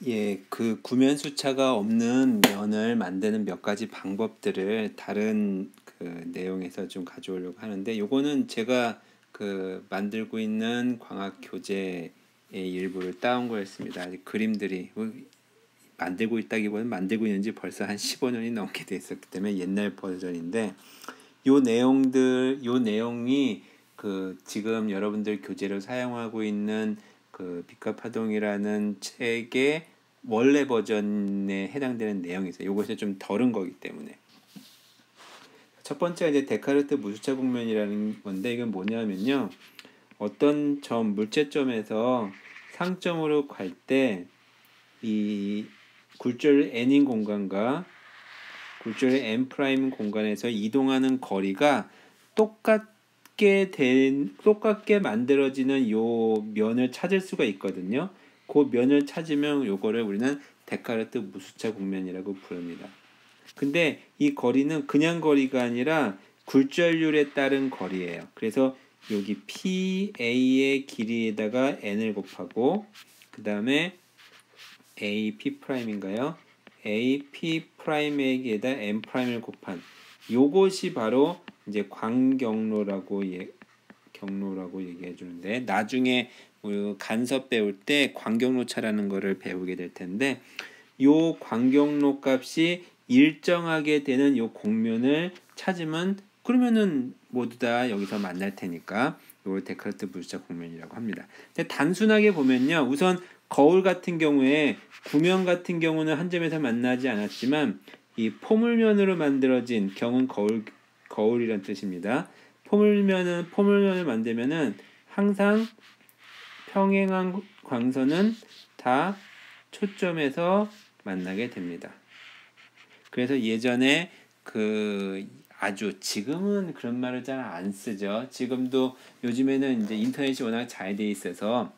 예, 그 구면 수차가 없는 면을 만드는 몇 가지 방법들을 다른 그 내용에서 좀 가져오려고 하는데, 요거는 제가 그 만들고 있는 광학 교재의 일부를 따온 거였습니다. 아직 그림들이 만들고 있다기보다는 만들고 있는지 벌써 한 15년이 넘게 됐었기 때문에 옛날 버전인데, 요 내용이 그 지금 여러분들 교재로 사용하고 있는 그 빛과 파동이라는 책의 원래 버전에 해당되는 내용이 있어요. 요것이 좀 덜은 거기 때문에. 첫 번째가 이제 데카르트 무수차 국면이라는 건데, 이건 뭐냐면요, 어떤 점, 물체점에서 상점으로 갈 때 이 굴절 n인 공간과 굴절 n 프라임 공간에서 이동하는 거리가 똑같게 만들어지는 요 면을 찾을 수가 있거든요. 그 면을 찾으면 요거를 우리는 데카르트 무수차 국면이라고 부릅니다. 근데 이 거리는 그냥 거리가 아니라 굴절률에 따른 거리예요. 그래서 여기 PA의 길이에다가 n을 곱하고, 그 다음에 AP'인가요? AP'에게다 M'을 곱한 요것이 바로 이제 광경로라고 얘기해 주는데, 나중에 간섭 배울 때 광경로차라는 거를 배우게 될 텐데, 요 광경로 값이 일정하게 되는 요 곡면을 찾으면, 그러면은 모두 다 여기서 만날 테니까 요걸 데카르트 무수차 곡면이라고 합니다. 근데 단순하게 보면요, 우선 거울 같은 경우에, 구면 같은 경우는 한 점에서 만나지 않았지만 이 포물면으로 만들어진 경은 거울이란 뜻입니다. 포물면을 만들면은 항상 평행한 광선은 다 초점에서 만나게 됩니다. 그래서 예전에 지금은 그런 말을 잘 안 쓰죠. 지금도 요즘에는 이제 인터넷이 워낙 잘 돼 있어서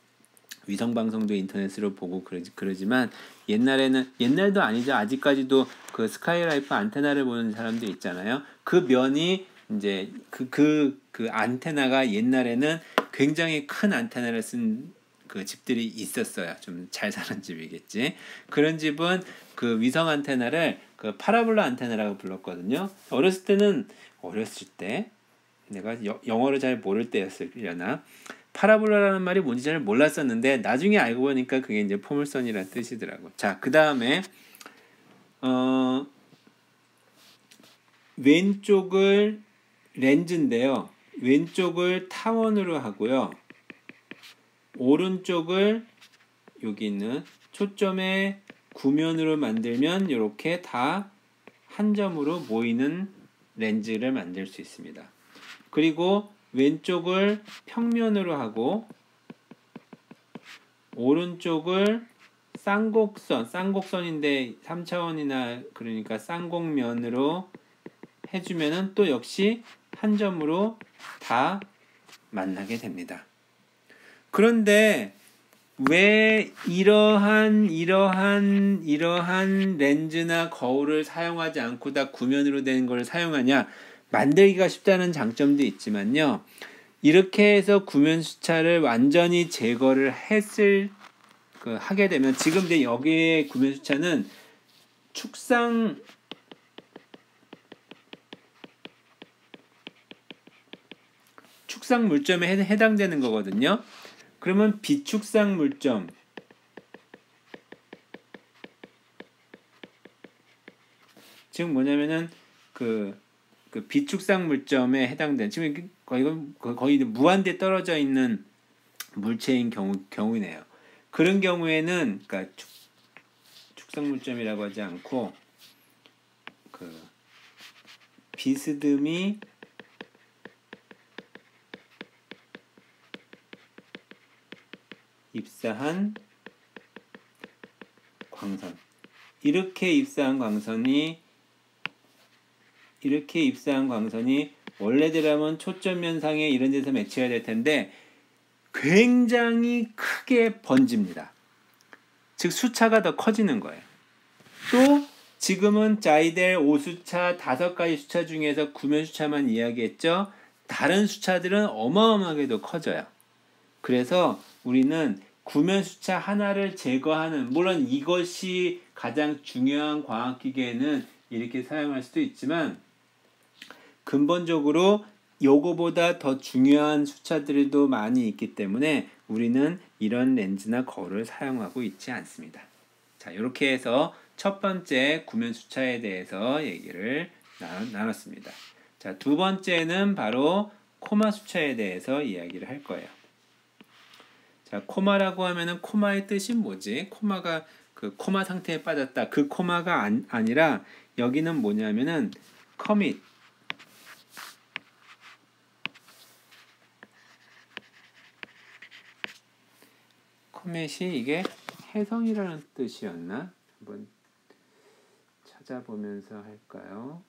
위성 방송도 인터넷으로 보고 그러지만, 옛날도 아니죠. 아직까지도 그 스카이라이프 안테나를 보는 사람도 있잖아요. 그 면이 이제 그 안테나가 옛날에는 굉장히 큰 안테나를 쓴 그 집들이 있었어요. 좀 잘 사는 집이겠지. 그런 집은 그 위성 안테나를 그 파라볼라 안테나라고 불렀거든요. 어렸을 때 내가 영어를 잘 모를 때였으려나, 파라볼라라는 말이 뭔지 잘 몰랐었는데 나중에 알고 보니까 그게 이제 포물선이라는 뜻이더라고. 자, 그 다음에 왼쪽을 렌즈인데요, 왼쪽을 타원으로 하고요, 오른쪽을 여기 있는 초점의 구면으로 만들면 이렇게 다 한 점으로 모이는 렌즈를 만들 수 있습니다. 그리고 왼쪽을 평면으로 하고 오른쪽을 쌍곡선인데 3차원이나 그러니까 쌍곡면으로 해주면은 또 역시 한 점으로 다 만나게 됩니다. 그런데 왜 이러한 렌즈나 거울을 사용하지 않고 다 구면으로 된 걸 사용하냐? 만들기가 쉽다는 장점도 있지만요, 이렇게 해서 구면 수차를 완전히 제거를 하게 되면, 지금 이제 여기에 구면 수차는 축상 물점에 해당되는 거거든요. 그러면 비축상 물점, 지금 뭐냐면은 그 비축상 물점에 해당되는, 지금 거의 무한대 떨어져 있는 물체인 경우네요. 그런 경우에는 그러니까 축상 물점이라고 하지 않고 그 비스듬히 입사한 광선, 이렇게 입사한 광선이 원래대로라면 초점 면상에 이런 데서 매치해야 될 텐데 굉장히 크게 번집니다. 즉 수차가 더 커지는 거예요. 또 지금은 자이델 5수차 5가지 수차 중에서 구면 수차만 이야기했죠. 다른 수차들은 어마어마하게도 커져요. 그래서 우리는 구면 수차 하나를 제거하는, 물론 이것이 가장 중요한 광학기계에는 이렇게 사용할 수도 있지만 근본적으로 요거보다 더 중요한 수차들도 많이 있기 때문에 우리는 이런 렌즈나 거울을 사용하고 있지 않습니다. 자, 이렇게 해서 첫 번째 구면 수차에 대해서 얘기를 나눴습니다. 자, 두 번째는 바로 코마 수차에 대해서 이야기를 할 거예요. 자, 코마라고 하면은 코마의 뜻이 뭐지? 코마가 그 코마 상태에 빠졌다. 그 코마가 아니라 여기는 뭐냐면은 커밋. 커밋이 이게 혜성이라는 뜻이었나? 한번 찾아보면서 할까요?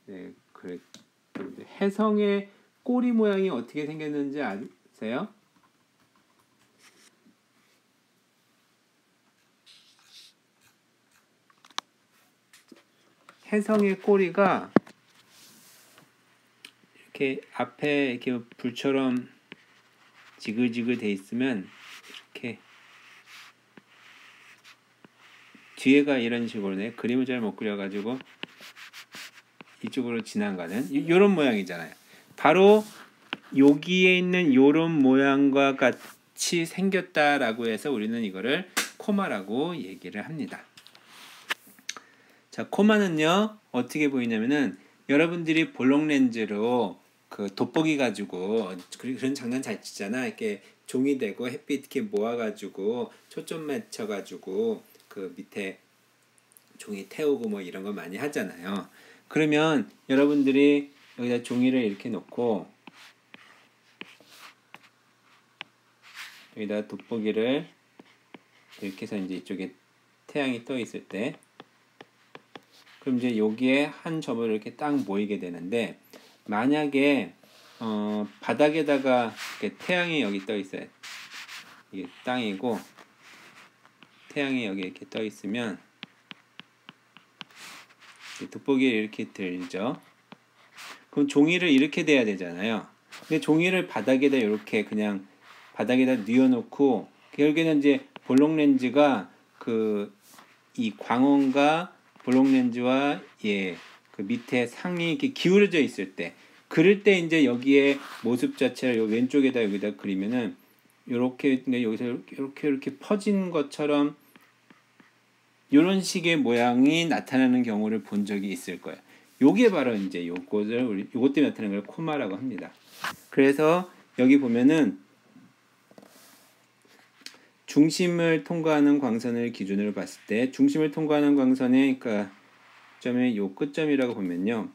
네, 그래. 혜성의 꼬리 모양이 어떻게 생겼는지 아세요? 혜성의 꼬리가 이렇게 앞에 이렇게 불처럼 지글지글 돼 있으면 이렇게 뒤에가 이런 식으로 내 그림을 잘 못 그려가지고 이쪽으로 지나가는 이런 모양이잖아요. 바로 여기에 있는 이런 모양과 같이 생겼다라고 해서 우리는 이거를 코마라고 얘기를 합니다. 자, 코마는요 어떻게 보이냐면은 여러분들이 볼록 렌즈로 그 돋보기 가지고 그런 장난 잘 치잖아. 이렇게 종이 대고 햇빛 이렇게 모아가지고 초점 맞춰가지고 그 밑에 종이 태우고 뭐 이런 거 많이 하잖아요. 그러면 여러분들이 여기다 종이를 이렇게 놓고 여기다 돋보기를 이렇게 해서 이제 이쪽에 태양이 떠 있을 때 그럼 이제 여기에 한 점을 이렇게 딱 모이게 되는데 만약에 바닥에다가 이렇게 태양이 여기 떠 있어요. 이게 땅이고 태양이 여기 이렇게 떠 있으면 돋보기를 이렇게 들죠. 그럼 종이를 이렇게 돼야 되잖아요. 근데 종이를 바닥에다 이렇게 그냥 바닥에다 뉘어놓고 결국에는 이제 볼록 렌즈가 그 이 광원과 볼록 렌즈와 그 밑에 상이 이렇게 기울어져 있을 때 그럴 때 이제 여기에 모습 자체를 요 왼쪽에다 여기다 그리면은 요렇게 여기서 이렇게 퍼진 것처럼 이런 식의 모양이 나타나는 경우를 본 적이 있을 거예요. 요게 바로 이제 요것 때문에 나타나는 걸 코마라고 합니다. 그래서 여기 보면은 중심을 통과하는 광선을 기준으로 봤을 때 중심을 통과하는 광선의 그러니까 점의 요 끝점이라고 보면요.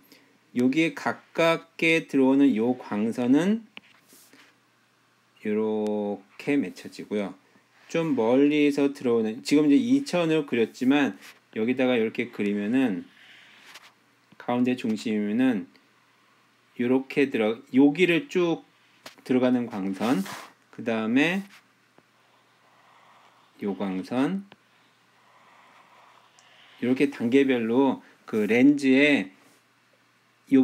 여기에 가깝게 들어오는 요 광선은 이렇게 맺혀지고요. 좀 멀리서 들어오는 지금 이제 2차원으로 그렸지만 여기다가 이렇게 그리면은 가운데 중심이면은 이렇게 여기를 쭉 들어가는 광선 그 다음에 요 광선 이렇게 단계별로 그 렌즈의 요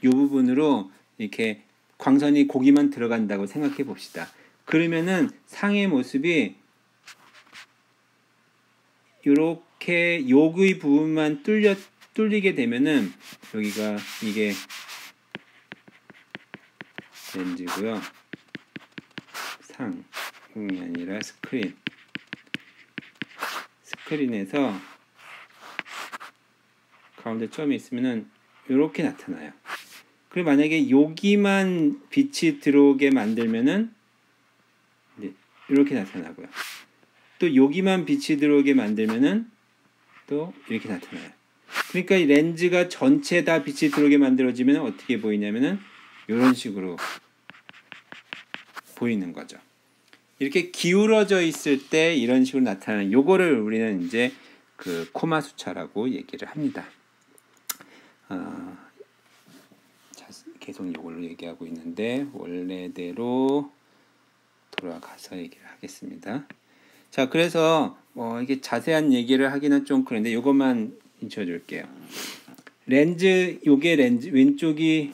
부분으로 이렇게 광선이 고기만 들어간다고 생각해 봅시다. 그러면은 상의 모습이 이렇게 여기 부분만 뚫리게 되면은 여기가 이게 렌즈고요. 상이 아니라 스크린에서 가운데 점이 있으면은 이렇게 나타나요. 그리고 만약에 여기만 빛이 들어오게 만들면은 이렇게 나타나고요. 또 여기만 빛이 들어오게 만들면은 또 이렇게 나타나요. 그러니까 이 렌즈가 전체 다 빛이 들어오게 만들어지면 어떻게 보이냐면은 이런 식으로 보이는 거죠. 이렇게 기울어져 있을 때 이런 식으로 나타나는 요거를 우리는 이제 그 코마 수차라고 얘기를 합니다. 계속 이걸로 얘기하고 있는데 원래대로 돌아가서 얘기를 하겠습니다. 자, 그래서 이게 자세한 얘기를 하기는 좀 그런데 이것만 인쳐줄게요. 요게 렌즈 왼쪽이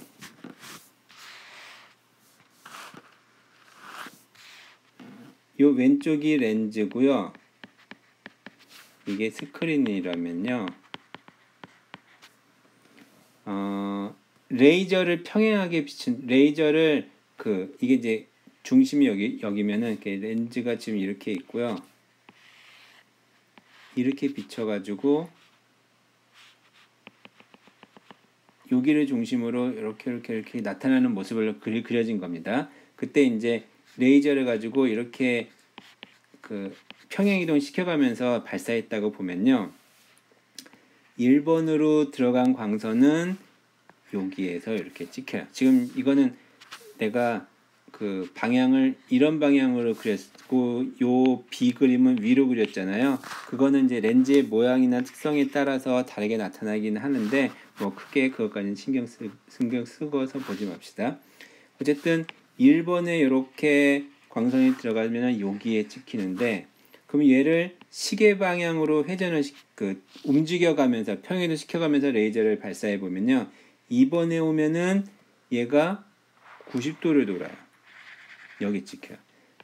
요 왼쪽이 렌즈고요. 이게 스크린이라면요. 레이저를 평행하게 비춘 레이저를 이게 이제 중심이 여기면은 이렇게 렌즈가 지금 이렇게 있고요. 이렇게 비춰가지고 여기를 중심으로 이렇게 나타나는 모습을 그려진 겁니다. 그때 이제 레이저를 가지고 이렇게 평행이동 시켜가면서 발사했다고 보면요. 1번으로 들어간 광선은 여기에서 이렇게 찍혀요. 지금 이거는 내가 방향을 이런 방향으로 그렸고 요 B 그림은 위로 그렸잖아요. 그거는 이제 렌즈의 모양이나 특성에 따라서 다르게 나타나기는 하는데 뭐 크게 그것까지는 신경 쓰고서 보지 맙시다. 어쨌든 1번에 이렇게 광선이 들어가면 여기에 찍히는데 그럼 얘를 시계 방향으로 회전을 움직여가면서 평행도 시켜가면서 레이저를 발사해 보면요. 2번에 오면은 얘가 90도를 돌아요. 여기 찍혀요.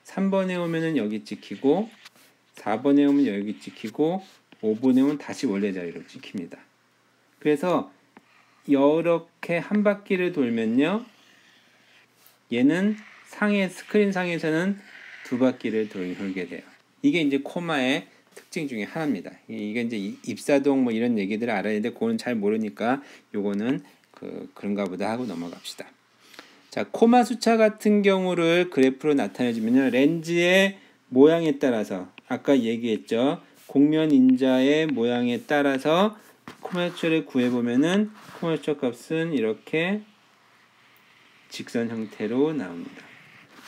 3번에 오면은 여기 찍히고 4번에 오면 여기 찍히고 5번에 오면 다시 원래 자리로 찍힙니다. 그래서 이렇게 한 바퀴를 돌면요. 얘는 스크린 상에서는 두 바퀴를 돌게 돼요. 이게 이제 코마의 특징 중에 하나입니다. 이게 이제 입사동 뭐 이런 얘기들을 알아야 되는데 그거는 잘 모르니까 요거는 그런가 보다 하고 넘어갑시다. 자, 코마 수차 같은 경우를 그래프로 나타내주면요. 렌즈의 모양에 따라서 아까 얘기했죠. 곡면 인자의 모양에 따라서 코마 수차를 구해보면은 코마 수차 값은 이렇게 직선 형태로 나옵니다.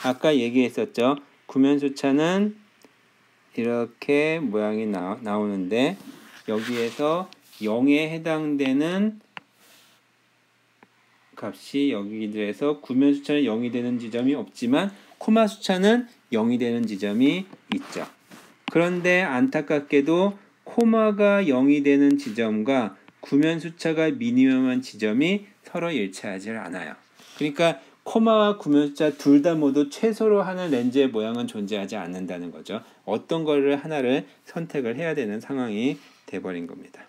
아까 얘기했었죠. 구면 수차는 이렇게 모양이 나오는데 여기에서 0에 해당되는 값이 여기 들어서 구면 수차는 0이 되는 지점이 없지만 코마 수차는 0이 되는 지점이 있죠. 그런데 안타깝게도 코마가 0이 되는 지점과 구면 수차가 미니멈한 지점이 서로 일치하지 않아요. 그러니까 코마와 구면 수차 둘 다 모두 최소로 하는 렌즈의 모양은 존재하지 않는다는 거죠. 어떤 거를 하나를 선택을 해야 되는 상황이 돼버린 겁니다.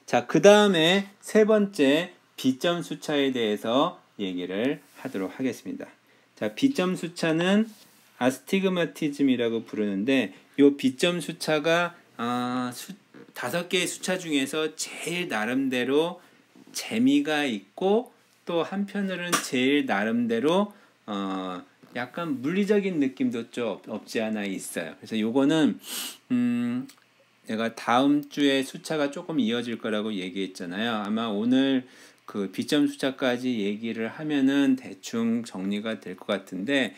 자, 그 다음에 세 번째 B점 수차에 대해서 얘기를 하도록 하겠습니다. 자, B점 수차는 아스티그마티즘이라고 부르는데 요 B점 수차가 5개의 수차 중에서 제일 나름대로 재미가 있고 또 한편으로는 제일 나름대로 약간 물리적인 느낌도 좀 없지 않아 있어요. 그래서 요거는 내가 다음 주에 수차가 조금 이어질 거라고 얘기했잖아요. 아마 오늘 B점 수차까지 얘기를 하면은 대충 정리가 될 것 같은데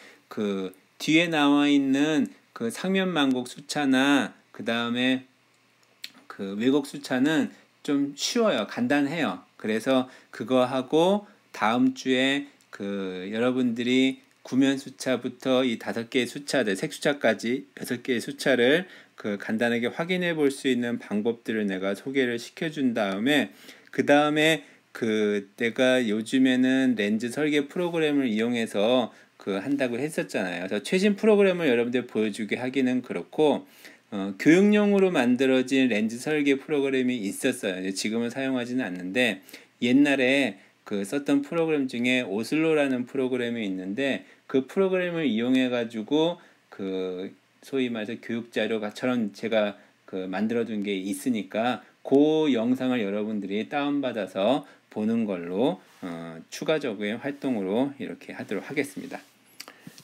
뒤에 나와 있는 상면만곡 수차나 그 다음에 왜곡 수차는 좀 쉬워요. 간단해요. 그래서 그거 하고 다음 주에 여러분들이 구면 수차부터 이 5개의 수차들, 색수차까지 6개의 수차를 간단하게 확인해 볼 수 있는 방법들을 내가 소개를 시켜준 다음에 그 다음에 내가 요즘에는 렌즈 설계 프로그램을 이용해서 한다고 했었잖아요. 그래서 최신 프로그램을 여러분들 보여주게 하기는 그렇고 교육용으로 만들어진 렌즈 설계 프로그램이 있었어요. 지금은 사용하지는 않는데 옛날에 썼던 프로그램 중에 오슬로라는 프로그램이 있는데 그 프로그램을 이용해 가지고 소위 말해서 교육자료처럼 제가 만들어둔 게 있으니까 그 영상을 여러분들이 다운받아서 보는 걸로 추가적인 활동으로 이렇게 하도록 하겠습니다.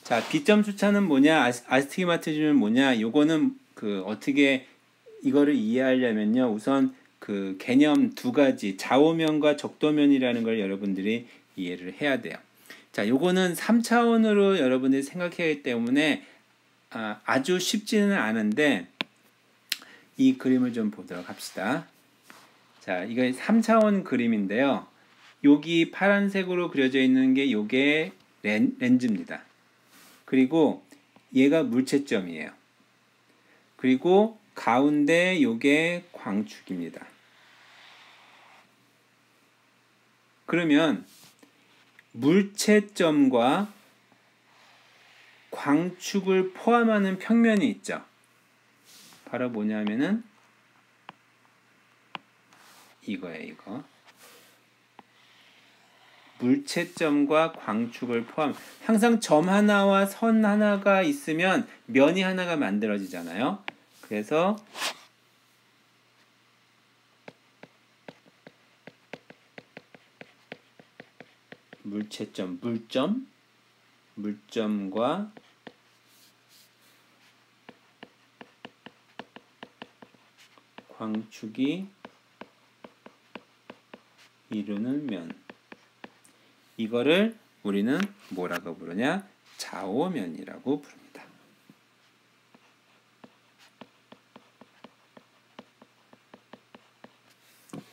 자, B점 수차는 뭐냐, 아스티그마티즘은 뭐냐, 요거는 어떻게 이거를 이해하려면요, 우선 개념 두 가지, 좌우면과 적도면이라는 걸 여러분들이 이해를 해야 돼요. 자, 요거는 3차원으로 여러분들이 생각해야 하기 때문에 아주 쉽지는 않은데 이 그림을 좀 보도록 합시다. 자, 이거 3차원 그림인데요. 여기 파란색으로 그려져 있는 게 요게 렌즈입니다. 그리고 얘가 물체점이에요. 그리고 가운데 요게 광축입니다. 그러면 물체점과 광축을 포함하는 평면이 있죠. 바로 뭐냐면은 이거예요. 이거. 물체점과 광축을 포함. 항상 점 하나와 선 하나가 있으면 면이 하나가 만들어지잖아요. 그래서 물체점, 물점과 광축이 이루는 면. 이거를 우리는 뭐라고 부르냐? 좌우면이라고 부릅니다.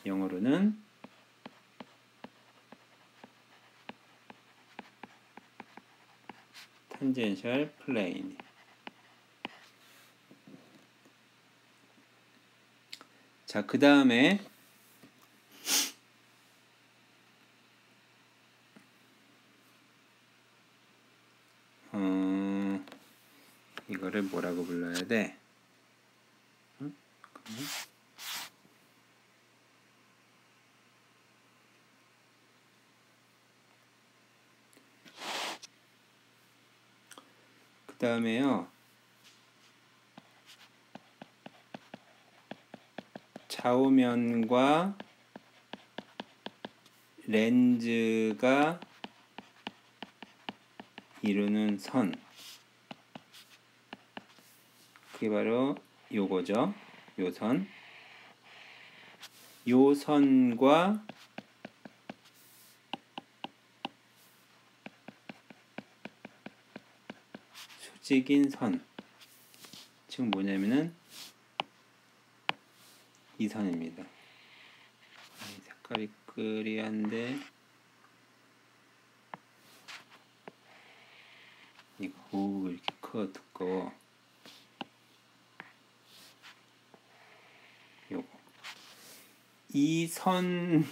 영어로는 탄젠셜 플레인. 자, 그 다음에 이거를 뭐라고 불러야 돼? 그 다음에요. 좌우면과 렌즈가 이루는 선. 그게 바로 요거죠. 요 선. 요 선과 수직인 선. 지금 뭐냐면은 이 선입니다. 색깔이 끄리한데 이거 이렇게 커 두꺼워. 요거 이 선과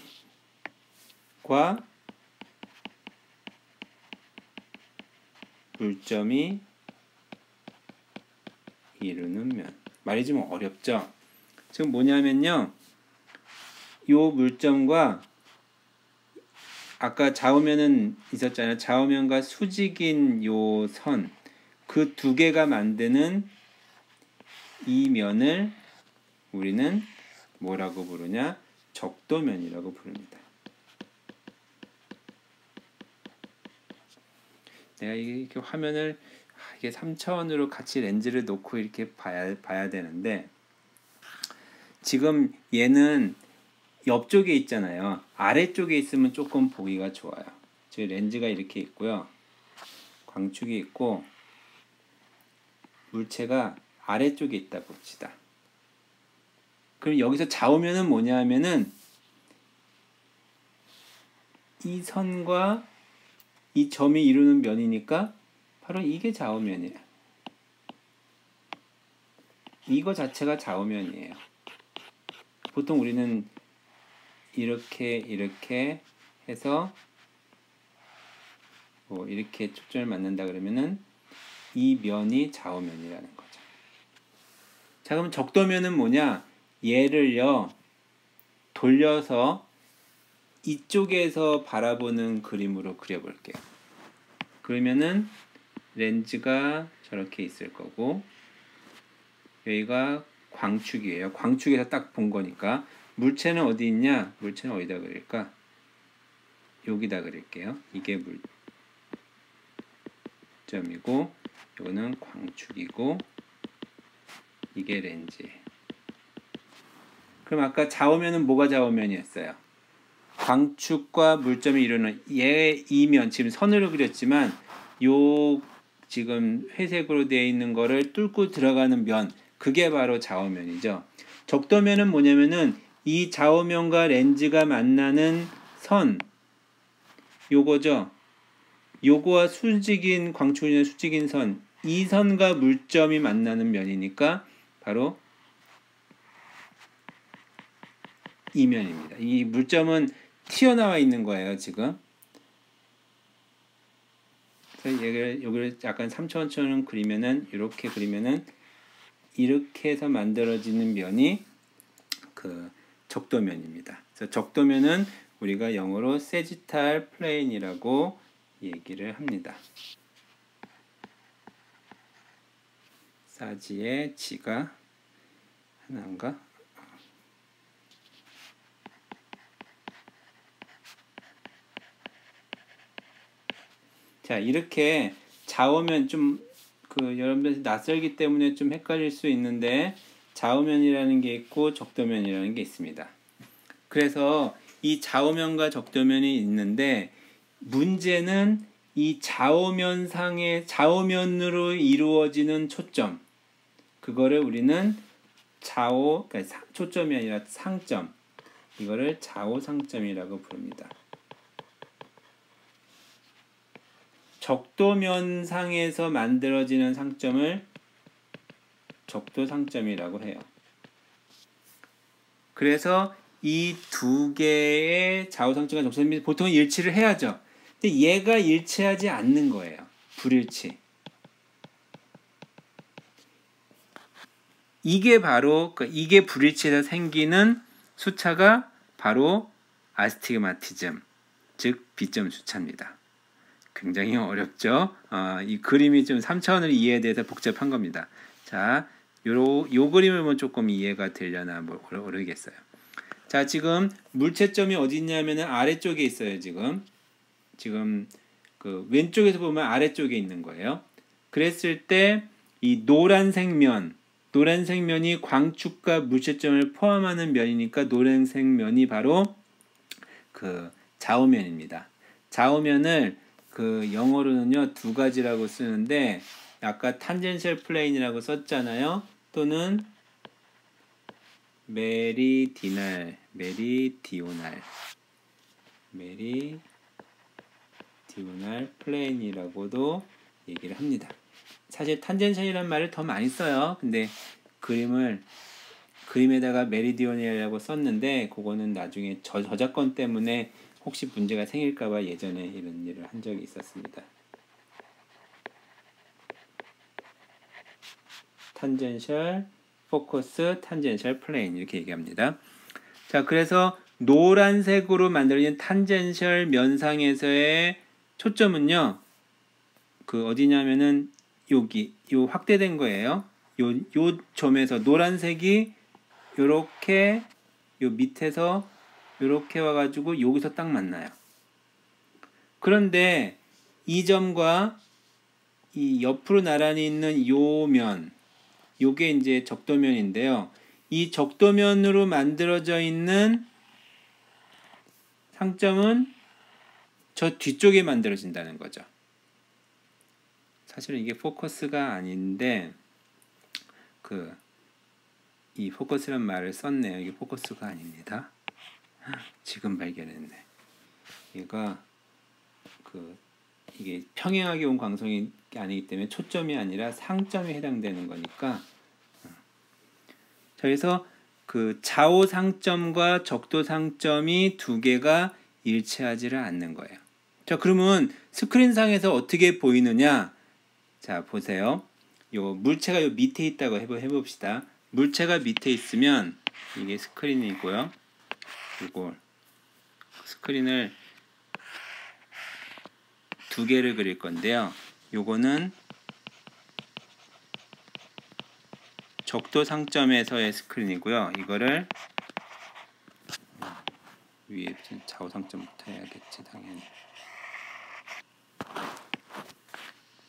물점이 이루는 면. 말이 좀 어렵죠? 지금 뭐냐면요. 요 물점과 아까 좌우면은 있었잖아요. 좌우면과 수직인 요 선. 그 두 개가 만드는 이 면을 우리는 뭐라고 부르냐? 적도면이라고 부릅니다. 내가 이렇게 화면을 이게 3차원으로 같이 렌즈를 놓고 이렇게 봐야 되는데 지금 얘는 옆쪽에 있잖아요. 아래쪽에 있으면 조금 보기가 좋아요. 지금 렌즈가 이렇게 있고요. 광축이 있고 물체가 아래쪽에 있다 봅시다. 그럼 여기서 좌우면은 뭐냐 하면은 이 선과 이 점이 이루는 면이니까 바로 이게 좌우면이에요. 이거 자체가 좌우면이에요. 보통 우리는 이렇게 해서 뭐 이렇게 초점을 맞는다 그러면은 이 면이 좌우면이라는 거죠. 자, 그럼 적도면은 뭐냐? 얘를요 돌려서 이쪽에서 바라보는 그림으로 그려볼게요. 그러면은 렌즈가 저렇게 있을 거고 여기가 광축이에요. 광축에서 딱 본 거니까 물체는 어디 있냐? 물체는 어디다 그릴까? 여기다 그릴게요. 이게 물점이고 이거는 광축이고 이게 렌즈예요. 그럼 아까 좌우면은 뭐가 좌우면이었어요? 광축과 물점이 이루는 얘 이면 지금 선으로 그렸지만 요 지금 회색으로 되어 있는 거를 뚫고 들어가는 면 그게 바로 좌우면이죠. 적도면은 뭐냐면은 이 좌우면과 렌즈가 만나는 선 요거죠. 요거와 수직인 광축이나 수직인 선 이 선과 물점이 만나는 면이니까 바로 이 면입니다. 이 물점은 튀어나와 있는 거예요. 지금 그래서 여기를 약간 3차원처럼 그리면은 이렇게 그리면은 이렇게 해서 만들어지는 면이 그 적도면입니다. 그래서 적도면은 우리가 영어로 세지탈 플레인이라고 얘기를 합니다. 사지의 지가 하나인가? 자, 이렇게 좌우면 좀 여러분들 낯설기 때문에 좀 헷갈릴 수 있는데 좌우면이라는 게 있고 적도면이라는 게 있습니다. 그래서 이 좌우면과 적도면이 있는데 문제는 이 좌우면으로 이루어지는 초점, 그거를 우리는 그러니까 초점이 아니라 상점, 이거를 좌우상점이라고 부릅니다. 적도면상에서 만들어지는 상점을 적도상점이라고 해요. 그래서 이 두 개의 좌우상점과 적도상점이 보통 일치를 해야죠. 근데 얘가 일치하지 않는 거예요. 불일치. 이게 바로 이게 불일치해서 생기는 수차가 바로 아스티그마티즘, 즉 비점 수차입니다. 굉장히 어렵죠. 이 그림이 좀 3차원으로 이해에 대해서 복잡한 겁니다. 자, 요 그림을 보면 조금 이해가 되려나 모르겠어요. 자, 지금 물체점이 어디 있냐면은 아래쪽에 있어요. 지금 그 왼쪽에서 보면 아래쪽에 있는 거예요. 그랬을 때 이 노란색 면이 광축과 물체점을 포함하는 면이니까 노란색 면이 바로 그 좌우면입니다. 좌우면을 그 영어로는요 두 가지라고 쓰는데 아까 탄젠셜 플레인이라고 썼잖아요. 또는 메리디오날 플레인이라고도 얘기를 합니다. 사실 탄젠셜이라는 말을 더 많이 써요. 근데 그림에다가 메리디오널이라고 썼는데 그거는 나중에 저작권 때문에 혹시 문제가 생길까봐 예전에 이런 일을 한 적이 있었습니다. 탄젠셜 포커스, 탄젠셜 플레인 이렇게 얘기합니다. 자, 그래서 노란색으로 만들어진 탄젠셜 면상에서의 초점은요, 그 어디냐면은 여기 요 확대된 거예요. 요 점에서 노란색이 요렇게 요 밑에서 요렇게 와가지고 여기서 딱 만나요. 그런데 이 점과 이 옆으로 나란히 있는 요 면, 요게 이제 적도면인데요. 이 적도면으로 만들어져 있는 상점은 저 뒤쪽에 만들어진다는 거죠. 사실은 이게 포커스가 아닌데 이 포커스란 말을 썼네요. 이게 포커스가 아닙니다. 지금 발견했네. 얘가 이게 평행하게 온 광선이 아니기 때문에 초점이 아니라 상점에 해당되는 거니까. 그래서 그 좌우 상점과 적도 상점이 두 개가 일치하지를 않는 거예요. 자, 그러면 스크린상에서 어떻게 보이느냐? 자, 보세요. 요 물체가 요 밑에 있다고 해봅시다. 물체가 밑에 있으면 이게 스크린이고요. 이걸 스크린을 두 개를 그릴 건데요. 요거는 적도 상점에서의 스크린이고요. 이거를 위에 좌우 상점부터 해야겠지, 당연히.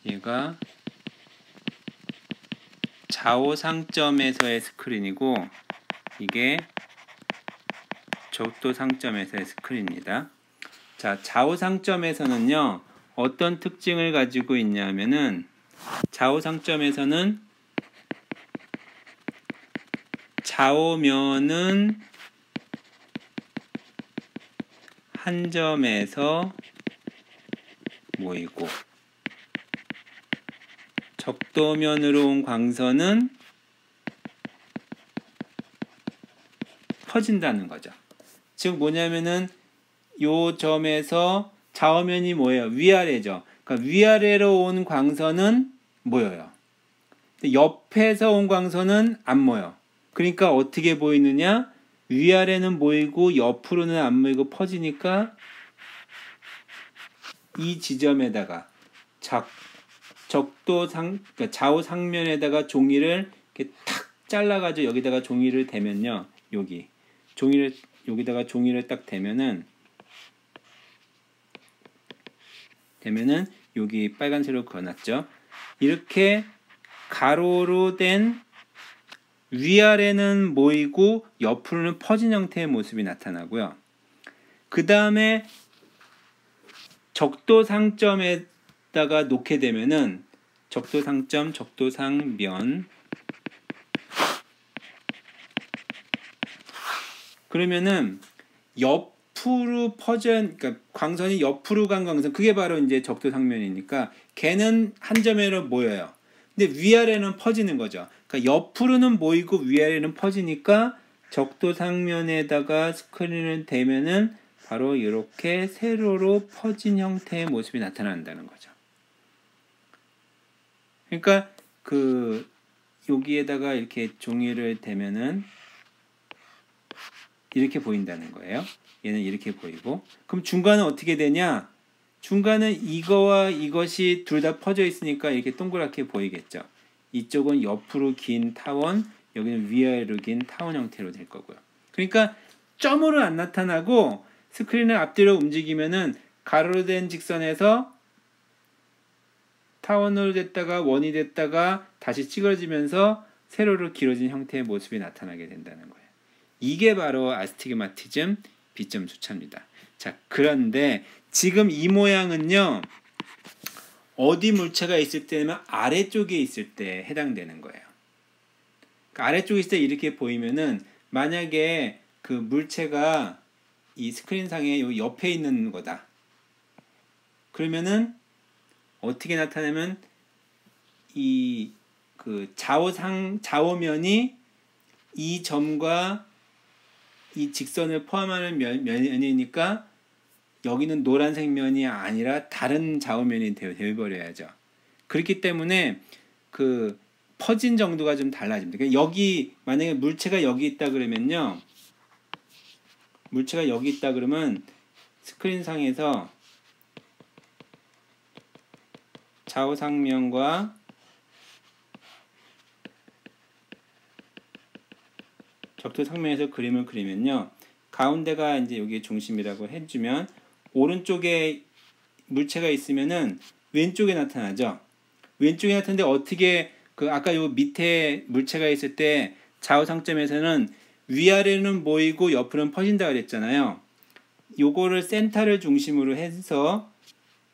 얘가 좌우 상점에서의 스크린이고 이게 적도 상점에서의 스크린입니다. 자, 좌우 상점에서는요 어떤 특징을 가지고 있냐면은 좌우 상점에서는 좌우면은 한 점에서 모이고 적도면으로 온 광선은 퍼진다는 거죠. 즉 뭐냐면은 요 점에서 좌우면이 뭐예요? 위아래죠. 그러니까 위아래로 온 광선은 모여요. 옆에서 온 광선은 안 모여. 그러니까 어떻게 보이느냐? 위아래는 모이고 옆으로는 안 모이고 퍼지니까 이 지점에다가 그러니까 좌우상면에다가 종이를 이렇게 탁 잘라가지고 여기다가 종이를 대면요. 여기다가 종이를 딱 대면은 여기 빨간색으로 그어놨죠. 이렇게 가로로 된 위아래는 모이고 옆으로는 퍼진 형태의 모습이 나타나고요. 그 다음에 적도상점에다가 놓게 되면은 적도상점, 적도상면 그러면은 옆으로 그러니까 광선이 옆으로 간 광선 그게 바로 이제 적도상면이니까 걔는 한 점에로 모여요. 근데 위아래는 퍼지는 거죠. 그러니까 옆으로는 모이고 위아래는 퍼지니까 적도상면에다가 스크린을 대면은 바로 이렇게 세로로 퍼진 형태의 모습이 나타난다는 거죠. 그러니까 여기에다가 이렇게 종이를 대면은 이렇게 보인다는 거예요. 얘는 이렇게 보이고. 그럼 중간은 어떻게 되냐? 중간은 이거와 이것이 둘 다 퍼져 있으니까 이렇게 동그랗게 보이겠죠. 이쪽은 옆으로 긴 타원, 여기는 위아래로 긴 타원 형태로 될 거고요. 그러니까 점으로 안 나타나고 스크린을 앞뒤로 움직이면은 가로로 된 직선에서 타원으로 됐다가 원이 됐다가 다시 찌그러지면서 세로로 길어진 형태의 모습이 나타나게 된다는 거예요. 이게 바로 아스티그마티즘 비점 수차입니다. 자, 그런데 지금 이 모양은요. 어디 물체가 있을 때면 아래쪽에 있을 때 해당되는 거예요. 그러니까 아래쪽에 있을 때 이렇게 보이면은 만약에 그 물체가 이 스크린상에 요 옆에 있는 거다. 그러면은 어떻게 나타나면 이 좌우면이 이 점과 이 직선을 포함하는 면이니까 여기는 노란색 면이 아니라 다른 좌우면이 되어버려야죠. 그렇기 때문에 퍼진 정도가 좀 달라집니다. 그러니까 여기 만약에 물체가 여기 있다 그러면요. 물체가 여기 있다 그러면 스크린상에서 좌우상면과 적도상면에서 그림을 그리면요. 가운데가 이제 여기 중심이라고 해주면 오른쪽에 물체가 있으면은 왼쪽에 나타나죠. 왼쪽에 나타나는데 어떻게 아까 요 밑에 물체가 있을 때 좌우상점에서는 위아래는 모이고 옆으로는 퍼진다 그랬잖아요. 요거를 센터를 중심으로 해서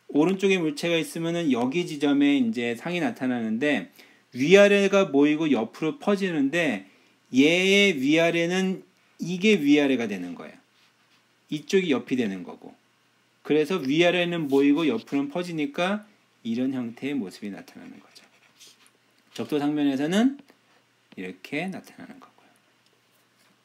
오른쪽에 물체가 있으면은 여기 지점에 이제 상이 나타나는데 위아래가 모이고 옆으로 퍼지는데 얘의 위아래는 이게 위아래가 되는 거예요. 이쪽이 옆이 되는 거고. 그래서 위아래는 모이고 옆으로는 퍼지니까 이런 형태의 모습이 나타나는 거죠. 적도상면에서는 이렇게 나타나는 거고요.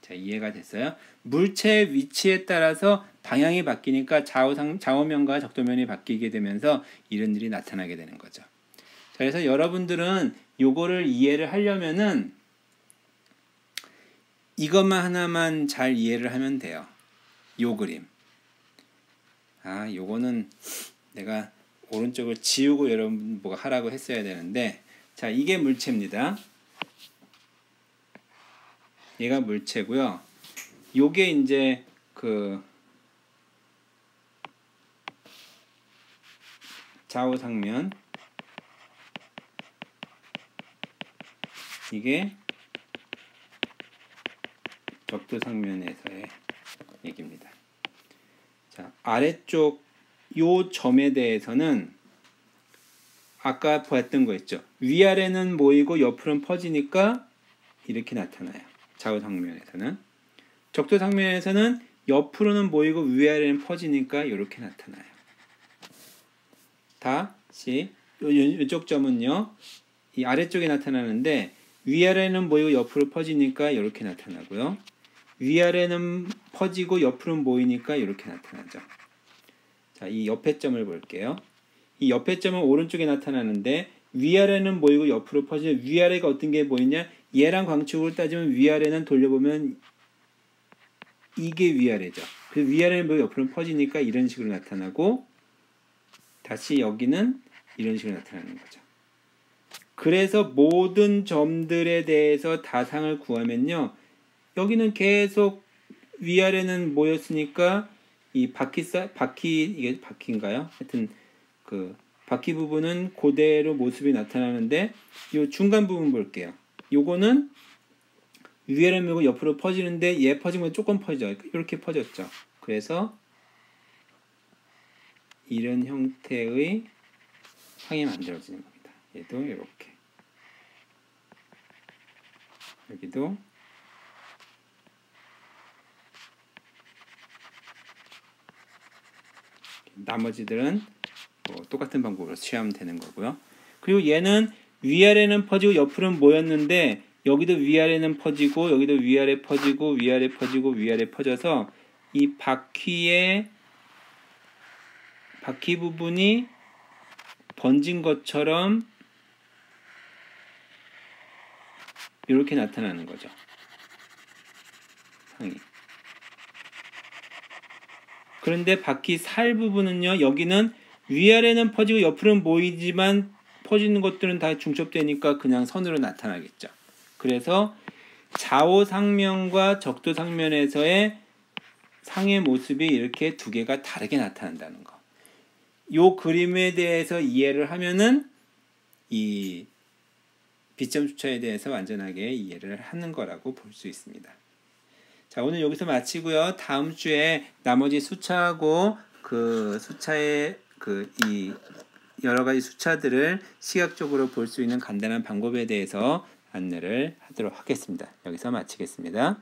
자, 이해가 됐어요? 물체의 위치에 따라서 방향이 바뀌니까 좌우면과 적도면이 바뀌게 되면서 이런 일이 나타나게 되는 거죠. 자, 그래서 여러분들은 요거를 이해를 하려면은 이것만 하나만 잘 이해를 하면 돼요. 요 그림. 요거는 내가 오른쪽을 지우고 여러분 뭐가 하라고 했어야 되는데, 자, 이게 물체입니다. 얘가 물체고요. 요게 이제 좌우상면, 이게 적도상면에서의 얘기입니다. 자, 아래쪽 요 점에 대해서는 아까 봤던 거 있죠. 위아래는 모이고 옆으로는 퍼지니까 이렇게 나타나요. 좌우상면에서는. 적도상면에서는 옆으로는 모이고 위아래는 퍼지니까 이렇게 나타나요. 다시 이쪽 점은요. 이 아래쪽에 나타나는데 위아래는 모이고 옆으로 퍼지니까 이렇게 나타나고요. 위아래는 퍼지고 옆으로 모이니까 이렇게 나타나죠. 자, 이 옆에 점을 볼게요. 이 옆에 점은 오른쪽에 나타나는데 위아래는 모이고 옆으로 퍼지는 위아래가 어떤 게 보이냐? 얘랑 광축으로 따지면 위아래는 돌려보면 이게 위아래죠. 그 위아래는 모이고 옆으로 퍼지니까 이런 식으로 나타나고 다시 여기는 이런 식으로 나타나는 거죠. 그래서 모든 점들에 대해서 다상을 구하면요. 여기는 계속 위아래는 모였으니까 이 이게 바퀴인가요? 하여튼 그 바퀴 부분은 그대로 모습이 나타나는데 이 중간 부분 볼게요. 요거는 위아래 밀고 옆으로 퍼지는데 얘 퍼지면 조금 퍼지죠. 이렇게 퍼졌죠. 그래서 이런 형태의 상이 만들어지는 겁니다. 얘도 이렇게 여기도 나머지들은 뭐 똑같은 방법으로 취하면 되는 거고요. 그리고 얘는 위아래는 퍼지고 옆으로는 모였는데 여기도 위아래는 퍼지고 여기도 위아래 퍼지고 위아래 퍼지고 위아래 퍼져서 이 바퀴 부분이 번진 것처럼 이렇게 나타나는 거죠. 상이. 그런데 바퀴 살 부분은요. 여기는 위아래는 퍼지고 옆으로는 모이지만 퍼지는 것들은 다 중첩되니까 그냥 선으로 나타나겠죠. 그래서 좌우상면과 적도상면에서의 상의 모습이 이렇게 두 개가 다르게 나타난다는 거. 요 그림에 대해서 이해를 하면은 이 비점 수차에 대해서 완전하게 이해를 하는 거라고 볼 수 있습니다. 자, 오늘 여기서 마치고요. 다음 주에 나머지 수차하고 그 수차의 이 여러 가지 수차들을 시각적으로 볼 수 있는 간단한 방법에 대해서 안내를 하도록 하겠습니다. 여기서 마치겠습니다.